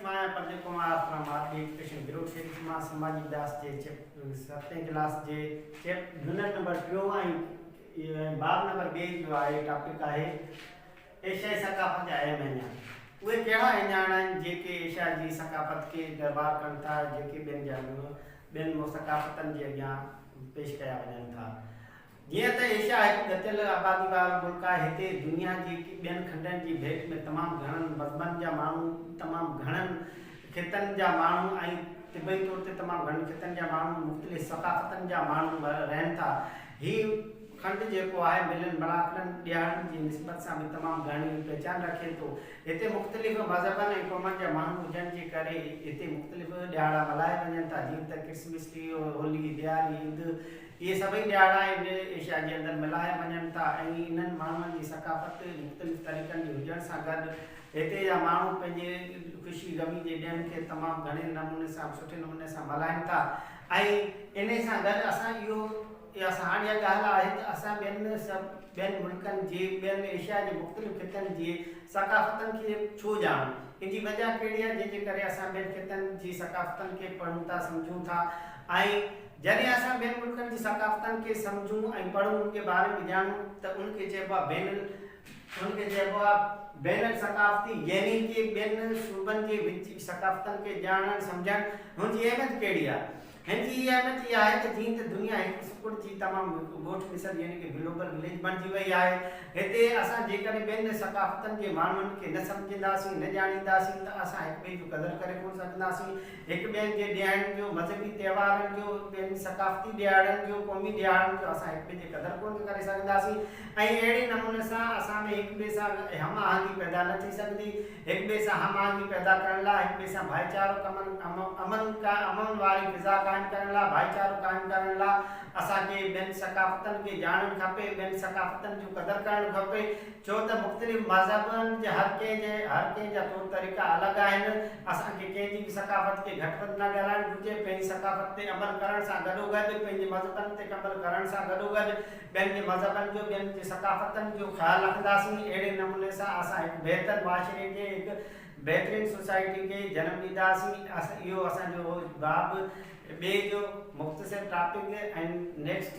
मां पंज Kumar from RD education group series मां समाजी दास जे 7th क्लास जे यूनिट नंबर 2 ऐं बाब नंबर 2 जो आहे टॉपिक आहे एशियाई सकाफ़त जा अहम अञाण। उहे कहिड़ा अञाण आहिनि जेके एशिया जी सकाफ़त खे दरबार कनि था, जेके ॿियनि सकाफ़तनि जे अॻियां पेश कया वञनि था। जीअं त एशिया हिकु गतियल आबादी वारो मुल्क आहे। हिते दुनिया जी ॿियनि खंडनि जी भेट में तमामु घणनि मज़हबनि जा माण्हू, तमामु घणनि ख़ितनि जा माण्हू ऐं तिबई तौर ते तमामु घणनि ख़ितनि जा माण्हू, मुख़्तलिफ़ सकाफ़तनि जा माण्हू रहनि था। हीउ खंड जेको आहे मिलियल मराकलनि ॾियारनि जी निस्बत सां बि तमामु घणी पहचान रखे थो। हिते मुख़्तलिफ़ मज़हबनि ऐं क़ौमनि जा माण्हू हुजण जे करे हिते मुख़्तलिफ़ ॾियारा मल्हाए वञनि था, जीअं त क्रिसमस, होली, ॾियारी, ईद, इहे सभई ॾियारा एशिया जे अंदरि मिलाया वञनि था। ऐं इन्हनि माण्हुनि जी सकाफ़त मुख़्तलिफ़ तरीक़नि जी हुजण सां गॾु हिते जा माण्हू पंहिंजे ख़ुशी गमी जे ॾियनि खे तमामु घणे नमूने सां, सुठे नमूने सां मल्हाइनि था। ऐं इन सां गॾु असां असां हाणे इहा ॻाल्हि आहे त असां ॿियनि मुल्कनि जे, ॿियनि एशिया जे मुख़्तलिफ़ ख़ितनि जे सकाफ़तनि खे छो ॼाणूं। इन जी वजह कहिड़ी आहे, जंहिंजे करे असां ॿियनि ख़ितनि जी सकाफ़तनि खे पढ़ूं था, सम्झूं था। ऐं जॾहिं असां ॿियनि मुल्कनि जी सकाफ़तनि खे सम्झूं ऐं पढ़ूं, उनजे बारे में ॼाणूं, त उनखे चइबो आहे बैनल सकाफ़ती, यानी कि ॿियनि सूबनि जे विच सकाफ़तनि खे ॼाणणु सम्झणु। हुनजी अहमियत कहिड़ी आहे? हिन जी अहमियत इहा आहे त जीअं त दुनिया हिकु सुकुड़ जी तमामु ॻोठ मिसल यानी कि ग्लोबल विलेज बणिजी वई आहे। हिते असां जेकॾहिं ॿियनि सकाफ़तनि जे माण्हुनि खे न सम्झंदासीं, न ॼाणींदासीं, त असां हिक ॿिए जो क़दुरु करे कोन सघंदासीं। हिक ॿियनि जे ॾियण जो, मज़हबी त्योहारनि जो, ॿियनि सकाफ़ती ॾियारनि जो, क़ौमी ॾियारनि जो असां हिक ॿिए जी क़दुरु कोन करे सघंदासीं। ऐं अहिड़े नमूने सां असां में हिक ॿिए सां हम आहंगी पैदा न थी सघंदी। हिक ॿिए सां हम आहंगी पैदा करण लाइ, हिक ॿिए सां भाईचारो अमन वारी फ़िज़ा क़ाइमु करण लाइ, भाईचारो क़ाइमु करण लाइ असांखे ॿियनि सकाफ़तनि खे ॼाणणु खपे, ॿियनि सकाफ़तनि जो क़दुरु करणु खपे। छो त मुख़्तलिफ़ मज़हबनि जे हर कंहिं जा तौर तरीक़ा अलॻि आहिनि। असांखे कंहिंजी बि सकाफ़त खे घटि वधि न ॻाल्हाइणु घुरिजे। पंहिंजी सकाफ़त ते अमल करण सां गॾोगॾु, पंहिंजे मज़हबनि ते अमल करण सां गॾोगॾु ॿियनि जे मज़हबनि जो, ॿियनि जे सकाफ़तनि जो ख़्यालु रखंदासीं। अहिड़े नमूने सां असां हिकु बहितर मुआशिरे खे, हिकु बहितरीन सोसाइटी खे जनमु ॾींदासीं। इहो असांजो बाब 2 जो मुख़्तसिर टॉपिक ऐं नेक्स्ट